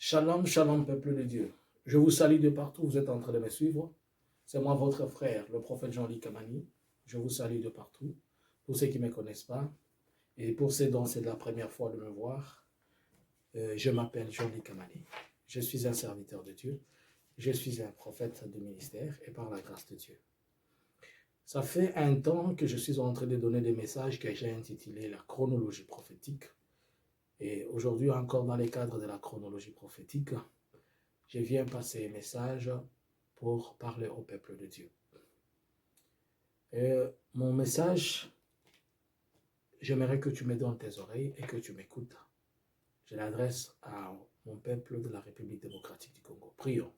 Shalom, shalom, peuple de Dieu. Je vous salue de partout, vous êtes en train de me suivre. C'est moi, votre frère, le prophète Jean-Louis Kamani. Je vous salue de partout. Pour ceux qui ne me connaissent pas, et pour ceux dont c'est la première fois de me voir, je m'appelle Jean-Louis Kamani. Je suis un serviteur de Dieu. Je suis un prophète de ministère et par la grâce de Dieu. Ça fait un temps que je suis en train de donner des messages que j'ai intitulés la chronologie prophétique. Et aujourd'hui, encore dans le cadre de la chronologie prophétique, je viens passer un message pour parler au peuple de Dieu. Mon message, j'aimerais que tu me donnes tes oreilles et que tu m'écoutes. Je l'adresse à mon peuple de la République démocratique du Congo. Prions.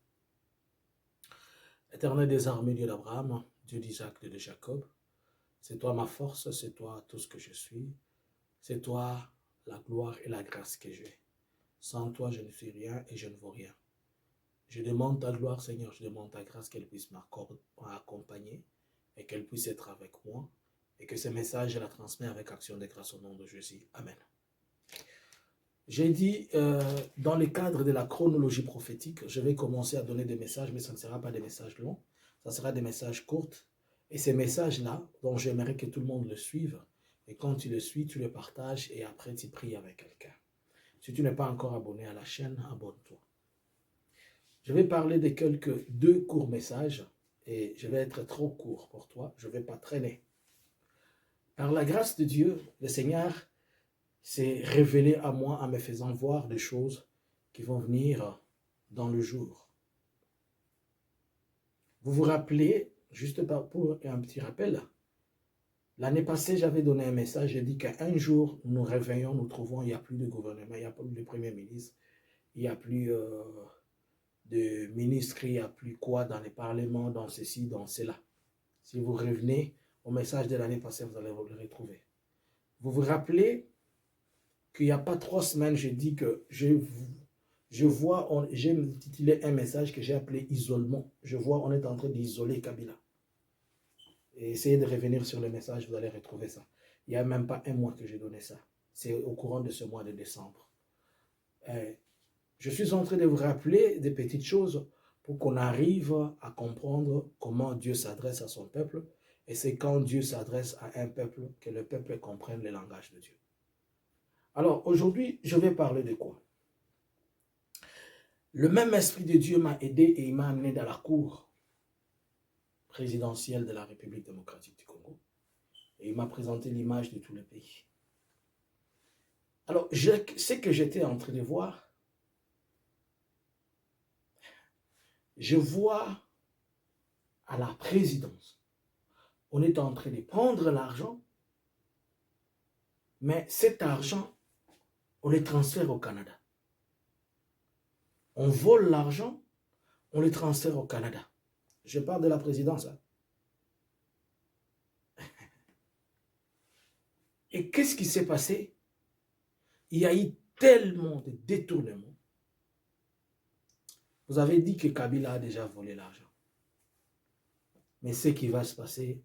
Éternel des armées, Dieu d'Abraham, Dieu d'Isaac, Dieu de Jacob, c'est toi ma force, c'est toi tout ce que je suis, c'est toi la gloire et la grâce que j'ai. Sans toi, je ne suis rien et je ne vaux rien. Je demande ta gloire, Seigneur, je demande ta grâce qu'elle puisse m'accompagner et qu'elle puisse être avec moi et que ce message, je la transmets avec action de grâce au nom de Jésus. Amen. J'ai dit, dans le cadre de la chronologie prophétique, je vais commencer à donner des messages, mais ce ne sera pas des messages longs, ça sera des messages courts. Et ces messages-là, dont j'aimerais que tout le monde le suive, et quand tu le suis, tu le partages et après tu pries avec quelqu'un. Si tu n'es pas encore abonné à la chaîne, abonne-toi. Je vais parler de deux courts messages et je vais être trop court pour toi, je ne vais pas traîner. Par la grâce de Dieu, le Seigneur s'est révélé à moi en me faisant voir des choses qui vont venir dans le jour. Vous vous rappelez, juste pour un petit rappel, l'année passée, j'avais donné un message, j'ai dit qu'un jour, nous nous réveillons, nous trouvons, il n'y a plus de gouvernement, il n'y a plus de premier ministre, il n'y a plus de ministres, il n'y a plus quoi dans les parlements, dans ceci, dans cela. Si vous revenez au message de l'année passée, vous allez le retrouver. Vous vous rappelez qu'il n'y a pas 3 semaines, j'ai dit que j'ai intitulé un message que j'ai appelé isolement. Je vois, on est en train d'isoler Kabila. Et essayez de revenir sur le message, vous allez retrouver ça. Il n'y a même pas un mois que j'ai donné ça. C'est au courant de ce mois de décembre. Je suis en train de vous rappeler des petites choses pour qu'on arrive à comprendre comment Dieu s'adresse à son peuple. Et c'est quand Dieu s'adresse à un peuple que le peuple comprenne le langage de Dieu. Alors aujourd'hui, je vais parler de quoi? Le même esprit de Dieu m'a aidé et il m'a amené dans la cour présidentielle de la République démocratique du Congo. Et il m'a présenté l'image de tout le pays. Alors, ce que j'étais en train de voir, je vois à la présidence, on est en train de prendre l'argent, mais cet argent, on le transfère au Canada. On vole l'argent, on le transfère au Canada. Je parle de la présidence. Hein. Et qu'est-ce qui s'est passé? Il y a eu tellement de détournements. Vous avez dit que Kabila a déjà volé l'argent. Mais ce qui va se passer,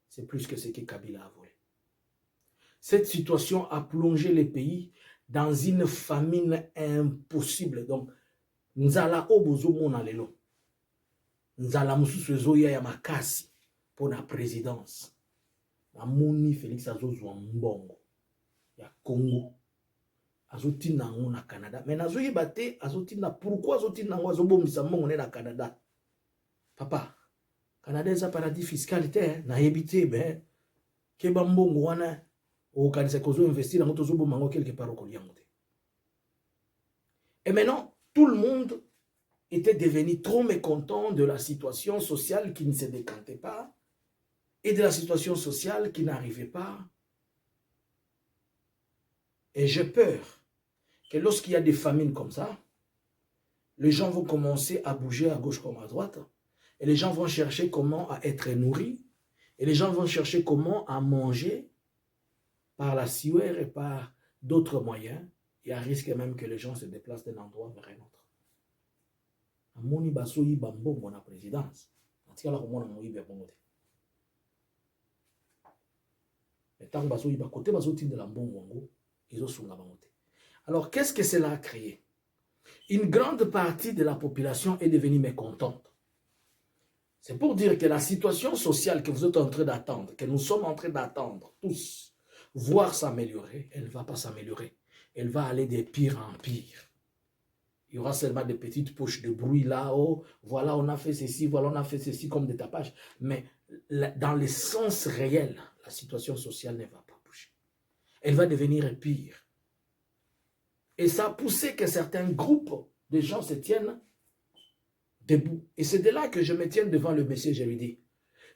c'est plus que ce que Kabila a volé. Cette situation a plongé le pays dans une famine impossible. Donc, nzala obozo mona lelo. Nzala mususu ezoya ya makasi pour la présidence. Amoni Félix azozwa mbongo ya Congo. Azotinda ngo na Canada. Mais nazoyeba te azotinda pourquoi azotinda ngo azobomisa mbongo na Canada. Papa, Canada eza paradis fiscal te na yebite be ke ba mbongo wana o kanisa kozo investir ngo tozoboma ngo quelque part okolia ngo te. Et maintenant, tout le monde était devenu trop mécontent de la situation sociale qui ne se décantait pas et de la situation sociale qui n'arrivait pas. Et j'ai peur que lorsqu'il y a des famines comme ça, les gens vont commencer à bouger à gauche comme à droite, et les gens vont chercher comment à être nourris, et les gens vont chercher comment à manger par la sueur et par d'autres moyens. Il y a un risque même que les gens se déplacent d'un endroit vers un autre. Amoni basoyi bambongo na présidence. Atikala komona moyibe bongo te. Mais tant basoyi ba côté bazotindela mbongo ngo, izosunga bango te. Alors qu'est-ce que cela a créé? Une grande partie de la population est devenue mécontente. C'est pour dire que la situation sociale que vous êtes en train d'attendre, que nous sommes en train d'attendre tous, voir s'améliorer, elle ne va pas s'améliorer. Elle va aller de pire en pire. Il y aura seulement des petites poches de bruit là-haut. Voilà, on a fait ceci, voilà, on a fait ceci comme des tapages. Mais dans le sens réel, la situation sociale ne va pas bouger. Elle va devenir pire. Et ça a poussé que certains groupes de gens se tiennent debout. Et c'est de là que je me tiens devant le monsieur, je lui dis,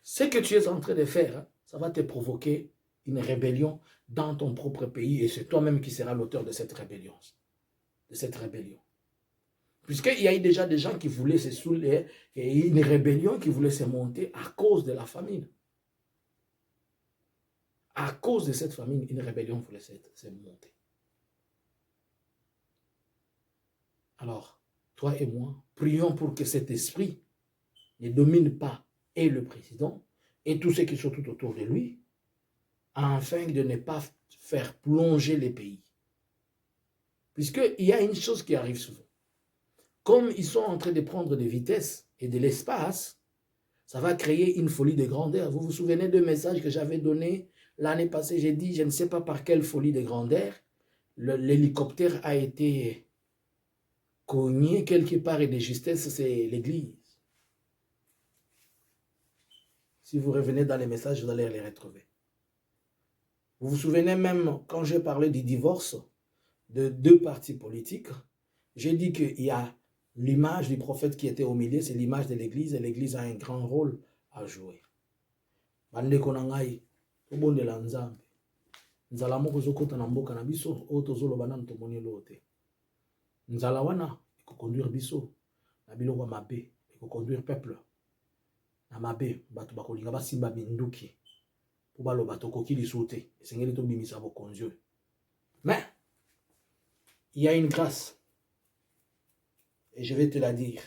ce que tu es en train de faire, ça va te provoquer une rébellion dans ton propre pays et c'est toi-même qui seras l'auteur de cette rébellion. Puisqu'il y a eu déjà des gens qui voulaient se soulever et une rébellion qui voulait se monter à cause de la famine. À cause de cette famine, une rébellion voulait se monter. Alors, toi et moi, prions pour que cet esprit ne domine pas et le président et tous ceux qui sont tout autour de lui, afin de ne pas faire plonger les pays. Puisqu'il y a une chose qui arrive souvent. Comme ils sont en train de prendre des vitesses et de l'espace, ça va créer une folie de grandeur. Vous vous souvenez d'un message que j'avais donné l'année passée? J'ai dit, je ne sais pas par quelle folie de grandeur, l'hélicoptère a été cogné quelque part et de justesse, c'est l'église. Si vous revenez dans les messages, vous allez les retrouver. Vous vous souvenez même, quand j'ai parlé du divorce de deux partis politiques, j'ai dit qu'il y a l'image du prophète qui était au milieu, c'est l'image de l'église, et l'église a un grand rôle à jouer. Bandeko na ngai, tobondela Nzambe. Nzala moko zokota na mboka na biso, oyo tozoloba nanu tomoni lote. Nzala wana ekoconduire biso na biloko mabe, ekoconduire peuple na mabe, bato bakolinga basimba binduki po baloba tokoki lisu te, esengeli tobimisa bokonzi oyo. Mais il y a une grâce, et je vais te la dire.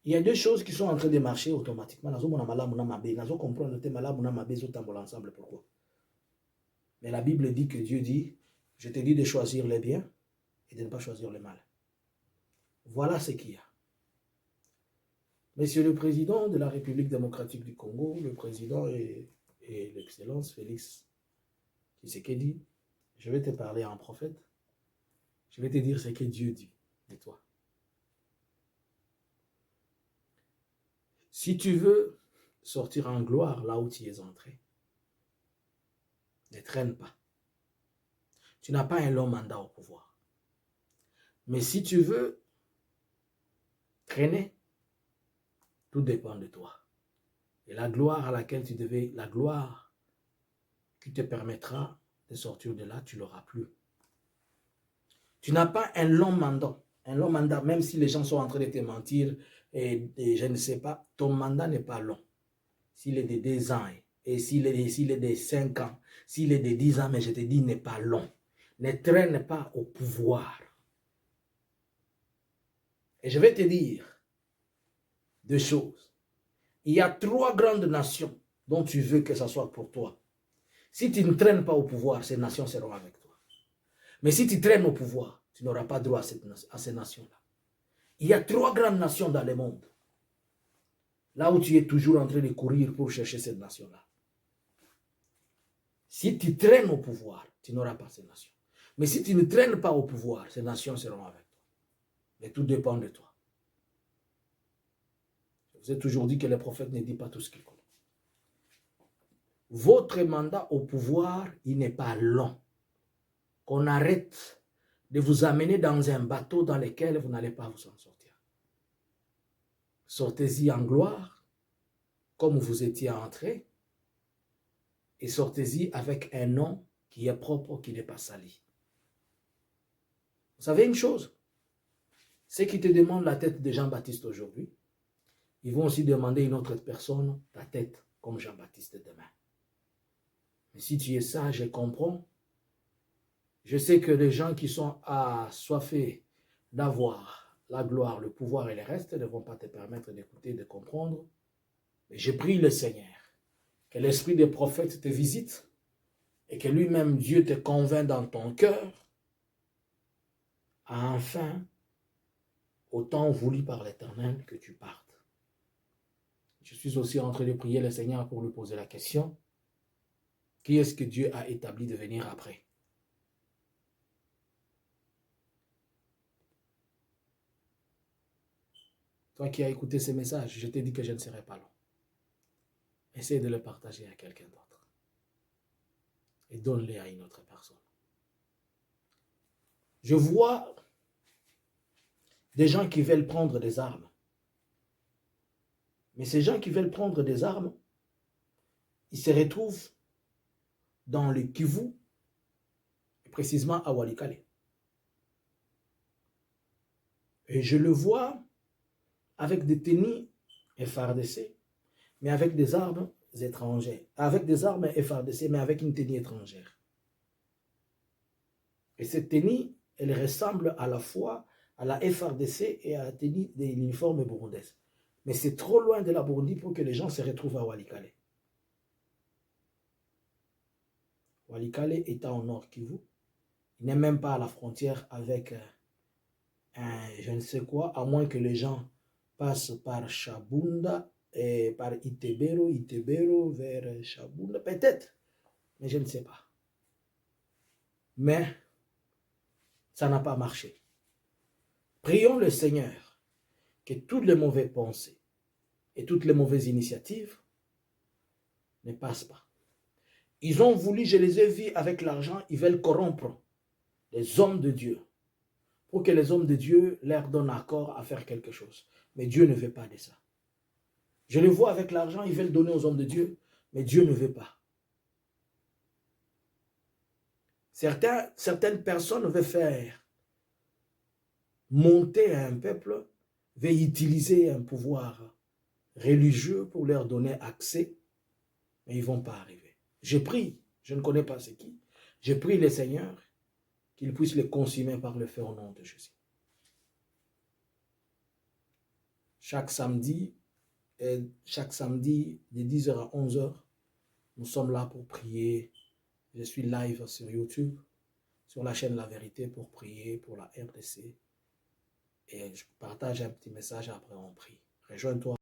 Il y a deux choses qui sont en train de marcher automatiquement. Nazo mona malamu na mabe, nazo comprendre te malamu na mabe zo tambola ensemble. Pourquoi? Mais la Bible dit que Dieu dit, je te dis de choisir le bien et de ne pas choisir le mal. Voilà ce qu'il y a. Monsieur le Président de la République démocratique du Congo, le Président et l'Excellence Félix Tshisekedi, je vais te parler en prophète. Je vais te dire ce que Dieu dit de toi. Si tu veux sortir en gloire là où tu es entré, ne traîne pas. Tu n'as pas un long mandat au pouvoir. Mais si tu veux traîner, tout dépend de toi. Et la gloire à laquelle tu devais, la gloire qui te permettra de sortir de là, tu ne l'auras plus. Tu n'as pas un long mandat, même si les gens sont en train de te mentir, et je ne sais pas, ton mandat n'est pas long. S'il est de 2 ans, et s'il est de 5 ans, s'il est de 10 ans, mais je te dis, n'est pas long. Ne traîne pas au pouvoir. Et je vais te dire 2 choses. Il y a 3 grandes nations dont tu veux que ce soit pour toi. Si tu ne traînes pas au pouvoir, ces nations seront avec toi. Mais si tu traînes au pouvoir, tu n'auras pas droit à ces nations-là. Il y a 3 grandes nations dans le monde. Là où tu es toujours en train de courir pour chercher cette nation-là. Si tu traînes au pouvoir, tu n'auras pas ces nations. Mais si tu ne traînes pas au pouvoir, ces nations seront avec toi. Mais tout dépend de toi. Je vous ai toujours dit que les prophètes ne disent pas tout ce qu'ils connaissent. Votre mandat au pouvoir, il n'est pas long. Qu'on arrête de vous amener dans un bateau dans lequel vous n'allez pas vous en sortir. Sortez-y en gloire, comme vous étiez entré, et sortez-y avec un nom qui est propre, qui n'est pas sali. Vous savez une chose? Ceux qui te demandent la tête de Jean-Baptiste aujourd'hui, ils vont aussi demander une autre personne ta tête, comme Jean-Baptiste demain. Mais si tu es sage et comprends, je sais que les gens qui sont assoiffés d'avoir la gloire, le pouvoir et le reste ne vont pas te permettre d'écouter, de comprendre. Mais je prie le Seigneur que l'esprit des prophètes te visite et que lui-même Dieu te convainc dans ton cœur a enfin, au temps voulu par l'Éternel, que tu partes. Je suis aussi en train de prier le Seigneur pour lui poser la question, qui est-ce que Dieu a établi de venir après? Toi qui as écouté ces messages, je t'ai dit que je ne serai pas long. Essaye de le partager à quelqu'un d'autre. Et donne-les à une autre personne. Je vois des gens qui veulent prendre des armes. Mais ces gens qui veulent prendre des armes, ils se retrouvent dans le Kivu, précisément à Walikale. Et je le vois avec des tenues FARDC, mais avec des armes étrangères. Avec des armes FARDC, mais avec une tenue étrangère. Et cette tenue, elle ressemble à la fois à la FARDC et à la tenue de l'uniforme burundaise. Mais c'est trop loin de la Burundi pour que les gens se retrouvent à Walikale. Walikale étant au nord Kivu, il n'est même pas à la frontière avec je ne sais quoi, à moins que les gens passent par Shabunda et par Itebero vers Shabunda, peut-être, mais je ne sais pas. Mais ça n'a pas marché. Prions le Seigneur que toutes les mauvaises pensées et toutes les mauvaises initiatives ne passent pas. Ils ont voulu, je les ai vus avec l'argent, ils veulent corrompre les hommes de Dieu pour que les hommes de Dieu leur donnent accord à faire quelque chose. Mais Dieu ne veut pas de ça. Je les vois avec l'argent, ils veulent donner aux hommes de Dieu, mais Dieu ne veut pas. Certaines personnes veulent faire monter un peuple, veulent utiliser un pouvoir religieux pour leur donner accès, mais ils ne vont pas arriver. Je prie, je ne connais pas c'est qui, je prie le Seigneur qu'il puisse les consumer par le feu au nom de Jésus. Chaque samedi de 10h à 11h, nous sommes là pour prier. Je suis live sur YouTube, sur la chaîne La Vérité, pour prier pour la RDC. Et je partage un petit message, après on prie. Rejoins-toi.